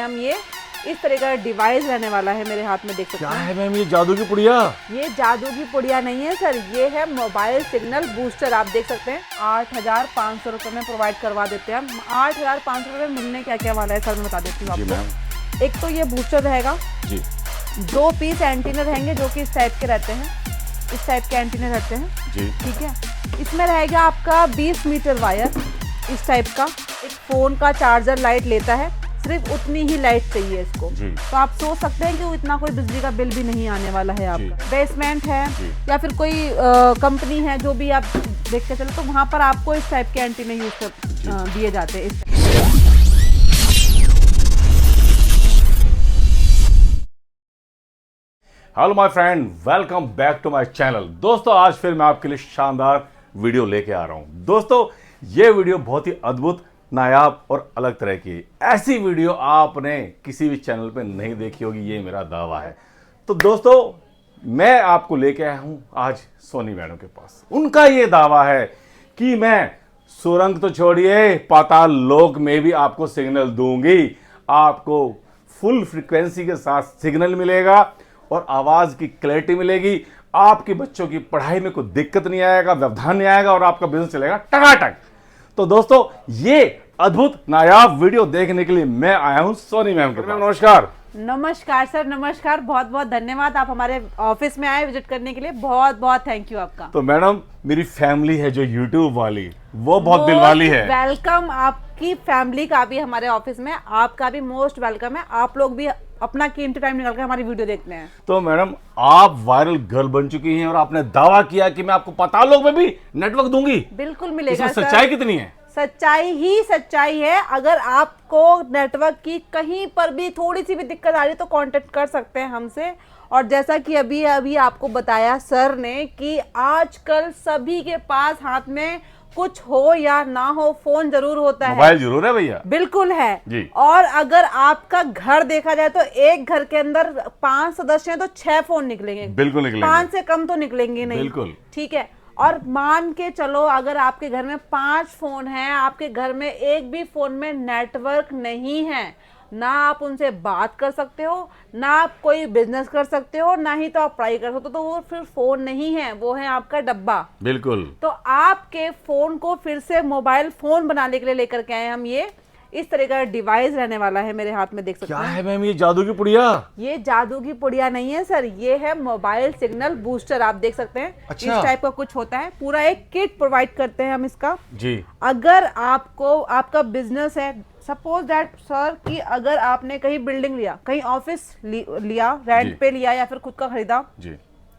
हम ये इस तरह का डिवाइस रहने वाला है मेरे हाथ में, देख सकते हैं। क्या है मैम ये जादू की पुड़िया? ये जादू की पुड़िया नहीं है सर, ये है मोबाइल सिग्नल बूस्टर। आप देख सकते हैं 8,500 रुपये में प्रोवाइड करवा देते हैं हम। 8,500 रुपये मिलने क्या क्या वाला है सर, मैं बता देती हूँ आपको। एक तो ये बूस्टर रहेगा जी, 2 पीस एंटीना रहेंगे जो कि इस टाइप के रहते हैं, इस टाइप के एंटीना रहते हैं जी, ठीक है। इसमें रहेगा आपका 20 मीटर वायर इस टाइप का। एक फोन का चार्जर लाइट लेता है, सिर्फ उतनी ही लाइट चाहिए इसको, तो आप सोच सकते हैं कि वो इतना कोई बिजली का बिल भी नहीं आने वाला है आपका। बेसमेंट है या फिर कोई कंपनी है जो भी आप देख के चलो, तो वहाँ पर आपको इस टाइप के एंटीना यूज कर दिए जाते हैं। Hello my friend, welcome back to my channel. दोस्तों आज फिर मैं आपके लिए शानदार वीडियो लेके आ रहा हूं। दोस्तों ये वीडियो बहुत ही अद्भुत, नायाब और अलग तरह की है। ऐसी वीडियो आपने किसी भी चैनल पे नहीं देखी होगी, ये मेरा दावा है। तो दोस्तों मैं आपको लेके आया हूं आज सोनी मैडम के पास। उनका ये दावा है कि मैं सुरंग तो छोड़िए, पाताल लोक में भी आपको सिग्नल दूंगी। आपको फुल फ्रीक्वेंसी के साथ सिग्नल मिलेगा और आवाज की क्लैरिटी मिलेगी। आपके बच्चों की पढ़ाई में कोई दिक्कत नहीं आएगा, व्यवधान नहीं आएगा और आपका बिजनेस चलेगा टकाटक। तो दोस्तों ये अद्भुत नायाब वीडियो देखने के लिए मैं आया हूं सोनी मैम के पास। नमस्कार। नमस्कार सर, नमस्कार। बहुत बहुत धन्यवाद, आप हमारे ऑफिस में आए विजिट करने के लिए। बहुत बहुत थैंक यू आपका। तो मैडम मेरी फैमिली है जो यूट्यूब वाली, वो बहुत दिल वाली है। वेलकम, आपकी फैमिली का भी हमारे ऑफिस में, आपका भी मोस्ट वेलकम है। आप लोग भी अपना कीमती टाइम निकाल कर हमारी वीडियो देखते हैं। तो मैडम आप वायरल गर्ल बन चुकी हैं और आपने दावा किया कि मैं आपको पाताल लोक में भी नेटवर्क दूंगी। बिल्कुल मिलेगा। इसमें सच्चाई कितनी है? सच्चाई ही सच्चाई है। अगर आपको नेटवर्क की कहीं पर भी थोड़ी सी भी दिक्कत आ रही है तो कांटेक्ट कर सकते हैं हमसे। और जैसा कि अभी अभी आपको बताया सर ने कि आजकल सभी के पास हाथ में कुछ हो या ना हो फोन जरूर होता है, मोबाइल जरूर है भैया। बिल्कुल है जी। और अगर आपका घर देखा जाए तो एक घर के अंदर 5 सदस्य हैं तो 6 फोन निकलेंगे। बिल्कुल निकलेंगे, 5 से कम तो निकलेंगे नहीं। बिल्कुल ठीक है। और मान के चलो अगर आपके घर में 5 फोन हैं, आपके घर में एक भी फोन में नेटवर्क नहीं है, ना आप उनसे बात कर सकते हो, ना आप कोई बिजनेस कर सकते हो, ना ही तो आप पढ़ाई कर सकते हो, तो वो फिर फोन नहीं है, वो है आपका डब्बा। बिल्कुल। तो आपके फोन को फिर से मोबाइल फोन बनाने के लिए लेकर के आए हम। ये इस तरह का डिवाइस रहने वाला है मेरे हाथ में, देख सकते हैं। क्या है मैम ये जादू की पुड़िया? ये जादू की पुड़िया नहीं है सर, ये है मोबाइल सिग्नल बूस्टर। आप देख सकते हैं अच्छा। इस टाइप का कुछ होता है, पूरा एक किट प्रोवाइड करते हैं हम इसका जी। अगर आपको आपका बिजनेस है, सपोज दैट सर कि अगर आपने कहीं बिल्डिंग लिया, कहीं ऑफिस लिया, रेंट पे लिया या फिर खुद का खरीदा जी,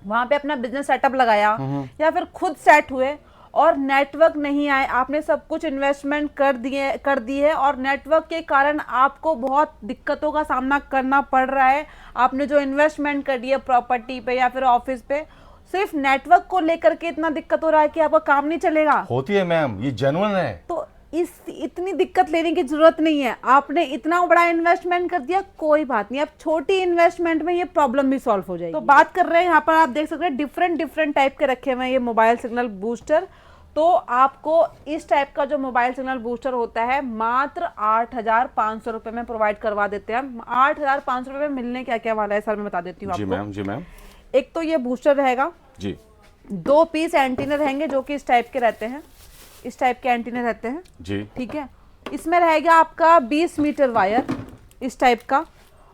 वहां पे अपना बिजनेस सेटअप लगाया या फिर खुद सेट हुए और नेटवर्क नहीं आए, आपने सब कुछ इन्वेस्टमेंट कर दी है और नेटवर्क के कारण आपको बहुत दिक्कतों का सामना करना पड़ रहा है। आपने जो इन्वेस्टमेंट कर दिया प्रॉपर्टी पे या फिर ऑफिस पे, सिर्फ नेटवर्क को लेकर के इतना दिक्कत हो रहा है कि आपका काम नहीं चलेगा। होती है मैम, ये जेन्युइन है। तो इतनी दिक्कत लेने की जरूरत नहीं है। आपने इतना बड़ा इन्वेस्टमेंट कर दिया, कोई बात नहीं, अब छोटी इन्वेस्टमेंट में ये प्रॉब्लम भी सॉल्व हो जाएगी। तो बात कर रहे हैं यहाँ पर, आप देख सकते हैं डिफरेंट टाइप के रखे हुए हैं ये मोबाइल सिग्नल बूस्टर। तो आपको इस टाइप का जो मोबाइल सिग्नल बूस्टर होता है मात्र 8,500 रुपए में प्रोवाइड करवा देते हैं हम। 8,500 रुपए में मिलने क्या क्या वाला है सर, मैं बता देती हूँ आपको। जी मैम, जी मैम। एक तो ये बूस्टर रहेगा जी, 2 पीस एंटीना रहेंगे जो कि इस टाइप के रहते हैं, इस टाइप के एंटीना रहते हैं जी, ठीक है। इसमें रहेगा आपका 20 मीटर वायर इस टाइप का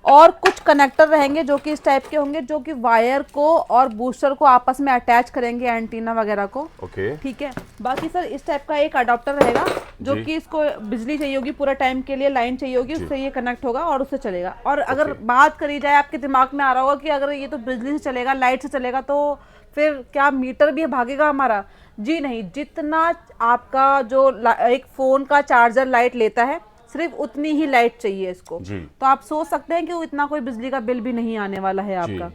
और कुछ कनेक्टर रहेंगे जो कि इस टाइप के होंगे, जो कि वायर को और बूस्टर को आपस में अटैच करेंगे, एंटीना वगैरह को। ओके, ठीक है। बाकी सर इस टाइप का एक अडॉप्टर रहेगा जो कि इसको बिजली चाहिए होगी पूरा टाइम के लिए, लाइन चाहिए होगी, उससे ये कनेक्ट होगा और उससे चलेगा। और अगर बात करी जाए, आपके दिमाग में आ रहा होगा कि अगर ये तो बिजली से चलेगा, लाइट से चलेगा, तो फिर क्या मीटर भी भागेगा हमारा? जी नहीं, जितना आपका जो एक फोन का चार्जर लाइट लेता है, सिर्फ उतनी ही लाइट चाहिए इसको। तो आप सोच सकते हैं कि वो इतना कोई बिजली का बिल भी नहीं आने वाला है आपका।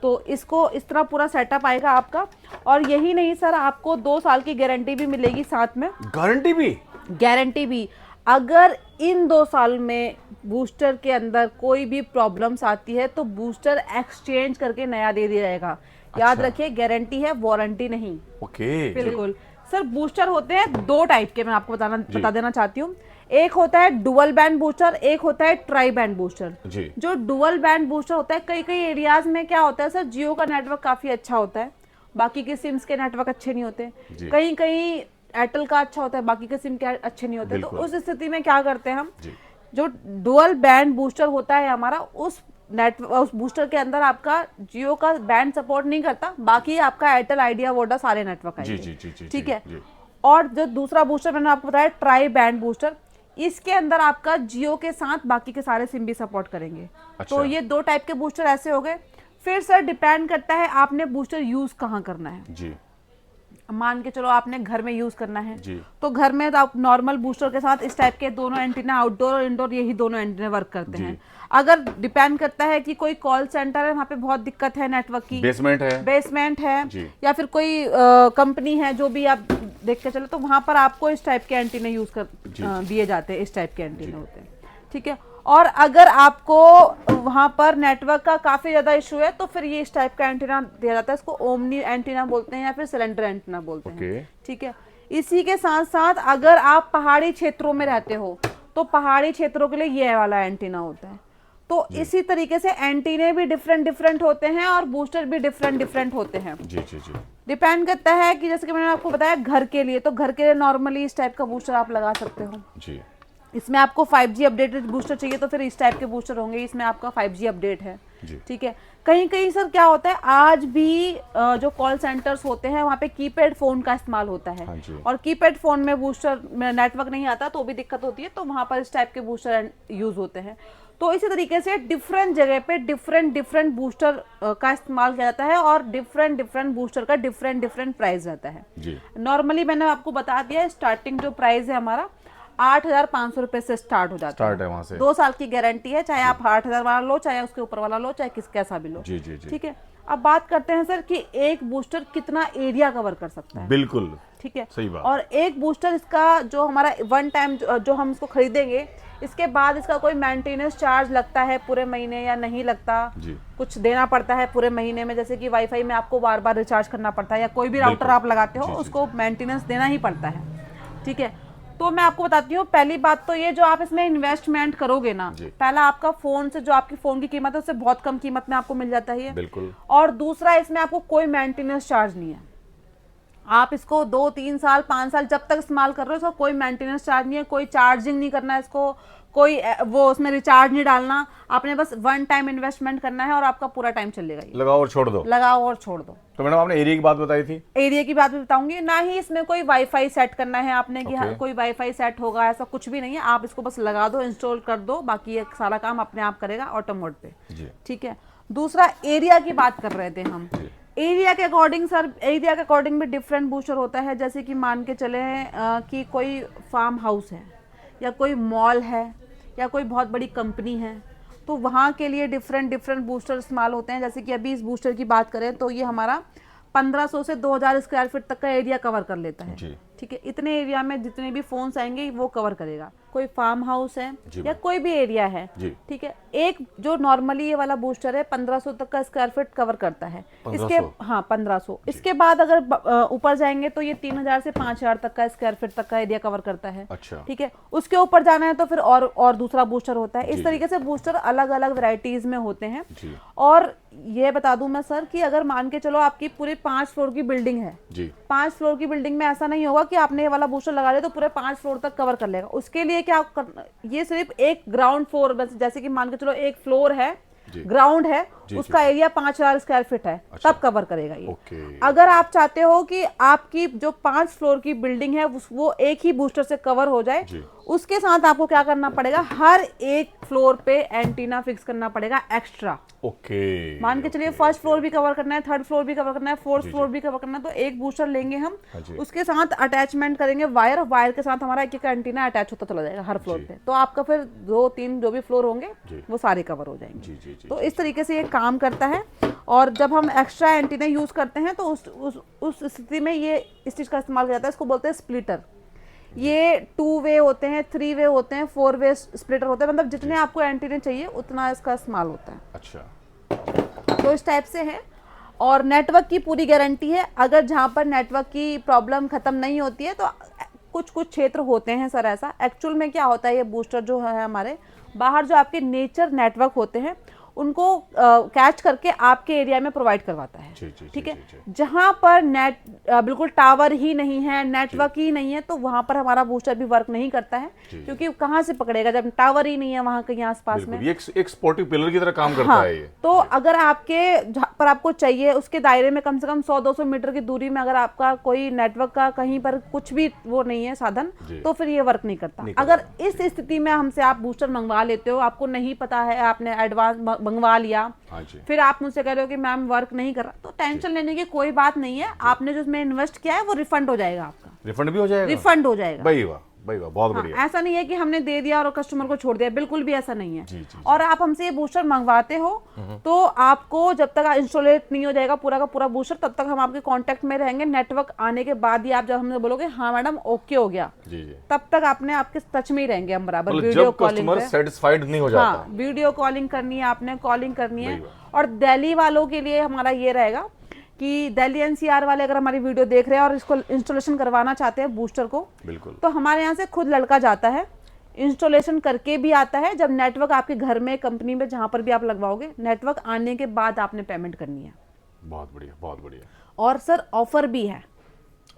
तो इसको इस तरह पूरा सेटअप आएगा आपका। और यही नहीं सर, आपको 2 साल की गारंटी भी मिलेगी साथ में। गारंटी भी? गारंटी भी। अगर इन 2 साल में बूस्टर के अंदर कोई भी प्रॉब्लम्स आती है तो बूस्टर एक्सचेंज करके नया दे दिया जाएगा। याद रखिए, गारंटी है, वारंटी नहीं। ओके, बिल्कुल। सर बूस्टर होते हैं दो टाइप के, मैं आपको बता देना चाहती हूँ। एक होता है डुअल बैंड बूस्टर, एक होता है ट्राई बैंड बूस्टर। जो डुअल बैंड बूस्टर होता है, कई कई एरियाज में क्या होता है सर, जियो का नेटवर्क काफी अच्छा होता है, बाकी के सिम्स के नेटवर्क अच्छे नहीं होते, कहीं कहीं एयरटेल का अच्छा होता है, बाकी के सिम के अच्छे नहीं होते। तो उस स्थिति में क्या करते हैं हम, जो डुअल बैंड बूस्टर होता है हमारा, उस बूस्टर के अंदर आपका जियो का बैंड सपोर्ट नहीं करता, बाकी आपका एयरटेल, आइडिया, वोडा सारे नेटवर्क आएंगे, ठीक है। और जो दूसरा बूस्टर मैंने आपको बताया ट्राई बैंड बूस्टर, इसके अंदर आपका जियो के साथ बाकी के सारे सिम भी सपोर्ट करेंगे। अच्छा। तो ये दो टाइप के बूस्टर ऐसे हो गए। फिर सर डिपेंड करता है आपने बूस्टर यूज कहाँ करना है जी। मान के चलो आपने घर में यूज करना है जी। तो घर में तो आप नॉर्मल बूस्टर के साथ इस टाइप के दोनों एंटीना, आउटडोर और इंडोर, यही दोनों एंटीना वर्क करते हैं। अगर डिपेंड करता है कि कोई कॉल सेंटर है, वहाँ पे बहुत दिक्कत है नेटवर्क की, बेसमेंट है या फिर कोई कंपनी है, जो भी आप देख के चलो, तो वहाँ पर आपको इस टाइप के एंटीना यूज कर दिए जाते हैं, इस टाइप के एंटीना होते हैं, ठीक है। और अगर आपको वहां पर नेटवर्क का काफी ज्यादा इशू है, तो फिर ये इस टाइप का एंटीना दिया जाता है, इसको ओमनी एंटीना बोलते हैं या फिर सिलेंडर एंटीना बोलते हैं, ठीक है। इसी के साथ साथ अगर आप पहाड़ी क्षेत्रों में रहते हो, तो पहाड़ी क्षेत्रों के लिए ये वाला एंटीना होता है। तो इसी तरीके से एंटीने भी डिफरेंट होते हैं और बूस्टर भी डिफरेंट होते हैं जी। डिपेंड करता है कि जैसे कि मैंने आपको बताया घर के लिए, तो घर के लिए नॉर्मली इस टाइप का बूस्टर आप लगा सकते हो जी। इसमें आपको 5G अपडेटेड बूस्टर चाहिए तो फिर इस टाइप के बूस्टर होंगे, इसमें आपका 5G अपडेट है, ठीक है। कहीं कहीं सर क्या होता है, आज भी जो कॉल सेंटर्स होते हैं वहाँ पे कीपैड फोन का इस्तेमाल होता है, और कीपैड फोन में बूस्टर में नेटवर्क नहीं आता तो भी दिक्कत होती है, तो वहाँ पर इस टाइप के बूस्टर यूज होते हैं। तो इसी तरीके से डिफरेंट जगह पे डिफरेंट बूस्टर का इस्तेमाल किया जाता है, और डिफरेंट बूस्टर का डिफरेंट प्राइस रहता है। नॉर्मली मैंने आपको बता दिया, स्टार्टिंग जो प्राइस है हमारा 8,500 रुपए से स्टार्ट हो जाता है वहां से। 2 साल की गारंटी है, चाहे आप 8,000 वाला लो, चाहे उसके ऊपर वाला लो, चाहे कैसा भी लो, ठीक है। अब बात करते हैं सर कि एक बूस्टर कितना एरिया कवर कर सकता है। बिल्कुल ठीक है, सही बात। और एक बूस्टर इसका जो हमारा वन टाइम जो हम इसको खरीदेंगे, इसके बाद इसका कोई मेंटेनेंस चार्ज लगता है पूरे महीने या नहीं लगता, कुछ देना पड़ता है पूरे महीने में, जैसे कि वाईफाई में आपको बार बार रिचार्ज करना पड़ता है, या कोई भी राउटर आप लगाते हो उसको मेंटेनेंस देना ही पड़ता है, ठीक है। तो मैं आपको बताती हूँ, पहली बात तो ये, जो आप इसमें इन्वेस्टमेंट करोगे ना, पहला आपका फोन से जो आपकी फोन की कीमत है उससे बहुत कम कीमत में आपको मिल जाता है बिल्कुल। और दूसरा, इसमें आपको कोई मेंटेनेंस चार्ज नहीं है, आप इसको 2, 3 साल, 5 साल जब तक इस्तेमाल कर रहे हो, इसका कोई मेंटेनेंस चार्ज नहीं है, कोई चार्जिंग नहीं करना है इसको, कोई वो उसमें रिचार्ज नहीं डालना, आपने बस वन टाइम इन्वेस्टमेंट करना है और आपका पूरा टाइम चलेगा। लगाओ और छोड़ दो, लगाओ और छोड़ दो। तो मैडम आपने एरिया की बात बताई थी, एरिया की बात भी बताऊंगी, ना ही इसमें कोई वाईफाई सेट करना है आपने कि हाँ कोई वाईफाई सेट होगा, ऐसा कुछ भी नहीं है। आप इसको बस लगा दो, इंस्टॉल कर दो, बाकी ये सारा काम अपने आप करेगा ऑटो मोड पे, ठीक है। दूसरा, एरिया की बात कर रहे थे हम, एरिया के अकॉर्डिंग सर, एरिया के अकॉर्डिंग भी डिफरेंट बूस्टर होता है। जैसे कि मान के चले कि कोई फार्म हाउस है, या कोई मॉल है, या कोई बहुत बड़ी कंपनी है, तो वहाँ के लिए डिफरेंट बूस्टर इस्तेमाल होते हैं। जैसे कि अभी इस बूस्टर की बात करें तो ये हमारा 1500 से 2000 स्क्वायर फीट तक का एरिया कवर कर लेता है, ठीक है। इतने एरिया में जितने भी फोन्स आएंगे वो कवर करेगा। कोई फार्म हाउस है या कोई भी एरिया है, ठीक है। एक जो नॉर्मली ये वाला बूस्टर है 1500 तक का स्क्वायर फीट कवर करता है। इसके 1500, इसके बाद अगर ऊपर जाएंगे तो ये 3000 से 5000 तक का स्क्वायर फीट तक का एरिया कवर करता है, ठीक है। उसके ऊपर जाना है तो फिर और दूसरा बूस्टर होता है। इस तरीके से बूस्टर अलग अलग वेराइटीज में होते हैं। और ये बता दूं मैं सर कि अगर मान के चलो आपकी पूरी 5 फ्लोर की बिल्डिंग है, 5 फ्लोर की बिल्डिंग में ऐसा नहीं होगा कि आपने ये वाला बूस्टर लगा लिया तो पूरे 5 फ्लोर तक कवर कर लेगा। उसके लिए क्या करना, ये सिर्फ एक ग्राउंड फ्लोर, जैसे कि मान के चलो एक फ्लोर है, ग्राउंड है, उसका एरिया 5000 स्क्वायर फीट है, तब कवर करेगा ये। अगर आप चाहते हो कि आपकी जो 5 फ्लोर की बिल्डिंग है वो एक ही बूस्टर से कवर हो जाए, उसके साथ आपको क्या करना पड़ेगा, हर एक फ्लोर पे एंटीना फिक्स करना पड़ेगा एक्स्ट्रा। मान के चलिए फर्स्ट फ्लोर भी कवर करना है, थर्ड फ्लोर भी कवर करना है, फोर्थ फ्लोर भी कवर करना है, तो एक बूस्टर लेंगे हम, उसके साथ अटैचमेंट करेंगे वायर के साथ हमारा एक एंटीना अटैच होता चला जाएगा हर फ्लोर पे, तो आपका फिर 2, 3 जो भी फ्लोर होंगे वो सारे कवर हो जाएंगे। तो इस तरीके से ये काम करता है। और जब हम एक्स्ट्रा एंटीना यूज करते हैं तो उस स्थिति में ये इस चीज का इस्तेमाल किया जाता है, इसको बोलते हैं स्प्लिटर। ये 2 वे होते हैं, 3 वे होते हैं, 4 वे स्प्लिटर होते हैं, मतलब जितने आपको एंटीना चाहिए उतना इसका इस्तेमाल होता है। अच्छा, तो इस टाइप से है। और नेटवर्क की पूरी गारंटी है। अगर जहाँ पर नेटवर्क की प्रॉब्लम खत्म नहीं होती है तो कुछ कुछ क्षेत्र होते हैं सर ऐसा, एक्चुअल में क्या होता है, ये बूस्टर जो है हमारे बाहर जो आपके नेचर नेटवर्क होते हैं उनको कैच करके आपके एरिया में प्रोवाइड करवाता है। ठीक है, जहां पर नेट बिल्कुल टावर ही नहीं है, नेटवर्क ही नहीं है, तो वहां पर हमारा बूस्टर भी वर्क नहीं करता है, क्योंकि कहां से पकड़ेगा जब टावर ही नहीं है वहां कहीं आसपास में। ये एक सपोर्टिव पिलर की तरह काम करता है ये। तो अगर आपके जहाँ पर आपको चाहिए उसके दायरे में कम से कम 100-200 मीटर की दूरी में अगर आपका कोई नेटवर्क का कहीं पर कुछ भी वो नहीं है साधन, तो फिर ये वर्क नहीं करता। अगर इस स्थिति में हमसे आप बूस्टर मंगवा लेते हो, आपको नहीं पता है, आपने एडवांस मंगवा लिया, फिर आप मुझसे कह रहे हो कि मैम वर्क नहीं कर रहा, तो टेंशन लेने की कोई बात नहीं है। आपने जो इसमें इन्वेस्ट किया है वो रिफंड हो जाएगा, आपका रिफंड भी हो जाएगा, रिफंड हो जाएगा। भाई वाह भाई वाह, बहुत बढ़िया। ऐसा नहीं है कि हमने दे दिया और कस्टमर को छोड़ दिया, बिल्कुल भी ऐसा नहीं है। और आप हमसे ये बूस्टर मंगवाते हो तो आपको जब तक इंस्टॉलेट नहीं हो जाएगा पूरा का पूरा बूस्टर, तब तक हम आपके कांटेक्ट में रहेंगे। नेटवर्क आने के बाद ही आप जब हमसे बोलोगे हाँ मैडम ओके हो गया, तब तक आपने आपके टच में ही रहेंगे हम बराबर। वीडियो कॉलिंग पे सेटिस्फाइड नहीं हो जाता, हाँ, वीडियो कॉलिंग करनी है, आपने कॉलिंग करनी है। और दिल्ली वालों के लिए हमारा ये रहेगा कि दिल्ली एनसीआर वाले अगर हमारी वीडियो देख रहे हैं और इसको इंस्टॉलेशन करवाना चाहते हैं बूस्टर को, बिल्कुल, तो हमारे यहाँ से खुद लड़का जाता है, इंस्टॉलेशन करके भी आता है। जब नेटवर्क आपके घर में, कंपनी में, जहां पर भी आप लगवाओगे, नेटवर्क आने के बाद आपने पेमेंट करनी है। बहुत बढ़िया, बहुत बढ़िया। और सर ऑफर भी है,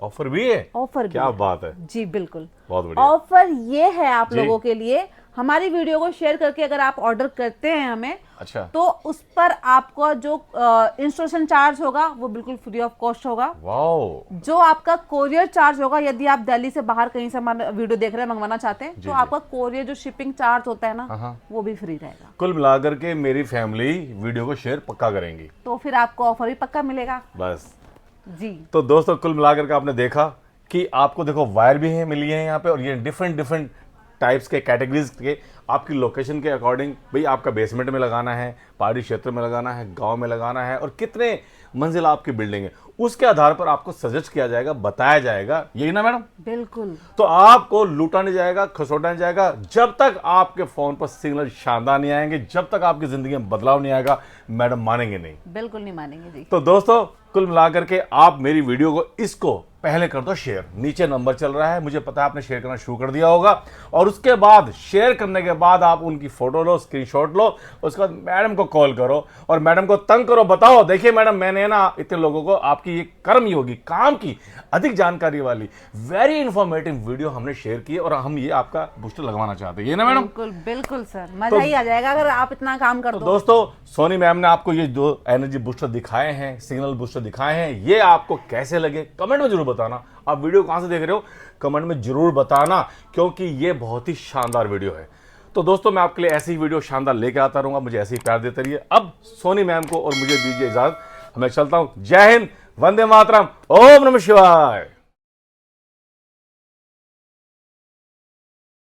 ऑफर भी है, ऑफर क्या बात है जी, बिल्कुल बहुत बढ़िया। ऑफर ये है आप लोगों के लिए, हमारी वीडियो को शेयर करके अगर आप ऑर्डर करते हैं हमें, अच्छा, तो उस पर आपका जो इंस्टॉलेशन चार्ज होगा वो बिल्कुल फ्री ऑफ कॉस्ट होगा। वाओ। जो आपका कोरियर चार्ज होगा, यदि आप दिल्ली से बाहर कहीं से हमारा वीडियो देख रहे हैं, मंगवाना चाहते हैं, तो आपका कोरियर जो शिपिंग चार्ज होता है ना, वो भी फ्री रहेगा। कुल मिलाकर के मेरी फैमिली वीडियो को शेयर पक्का करेंगी, तो फिर आपको ऑफर भी पक्का मिलेगा बस जी। तो दोस्तों कुल मिलाकर के आपने देखा कि आपको देखो वायर भी है मिली है यहाँ पे, और ये डिफरेंट टाइप्स के कैटेगरीज के आपकी लोकेशन के अकॉर्डिंग, भाई आपका बेसमेंट में लगाना है, पहाड़ी क्षेत्र में लगाना है, गांव में लगाना है, और कितने मंजिल आपकी बिल्डिंग है, उसके आधार पर आपको सजेस्ट किया जाएगा, बताया जाएगा, यही ना मैडम? बिल्कुल। तो आपको लूटा नहीं जाएगा, खसोटा नहीं जाएगा, जब तक आपके फोन पर सिग्नल शानदार नहीं आएंगे, जब तक आपकी जिंदगी में बदलाव नहीं आएगा, मैडम मानेंगे नहीं, बिल्कुल नहीं मानेंगे जी। तो दोस्तों कुल मिलाकर के आप मेरी वीडियो को इसको पहले कर दो शेयर, नीचे नंबर चल रहा है, मुझे पता है आपने शेयर करना शुरू कर दिया होगा, और उसके बाद शेयर करने के बाद आप उनकी फोटो लो, स्क्रीनशॉट लो, उसके बाद मैडम को कॉल करो और मैडम को तंग करो, बताओ देखिए मैडम मैंने ना इतने लोगों को आपकी ये कर्म योगी काम की अधिक जानकारी वाली वेरी इंफॉर्मेटिव वीडियो हमने शेयर की, और हम ये आपका बूस्टर लगवाना चाहते हैं, ये ना मैडम? बिल्कुल बिल्कुल सर, मजा ही आ जाएगा अगर आप इतना काम कर दो। दोस्तों सोनी मैम ने आपको ये जो एनर्जी बूस्टर दिखाए हैं, सिग्नल बूस्टर दिखाए हैं, ये आपको कैसे लगे कमेंट में जरूर बताना। आप वीडियो कहां से देख रहे हो कमेंट में जरूर बताना, क्योंकि ये बहुत ही शानदार वीडियो है। तो दोस्तों मैं आपके लिए ऐसी ही वीडियो शानदार लेके आता रहूंगा, मुझे ऐसे ही प्यार देते रहिए। अब सोनी मैम को और मुझे दीजिए इजाजत, मैं चलता हूं। जय हिंद, वंदे मातरम, ओम नमः शिवाय।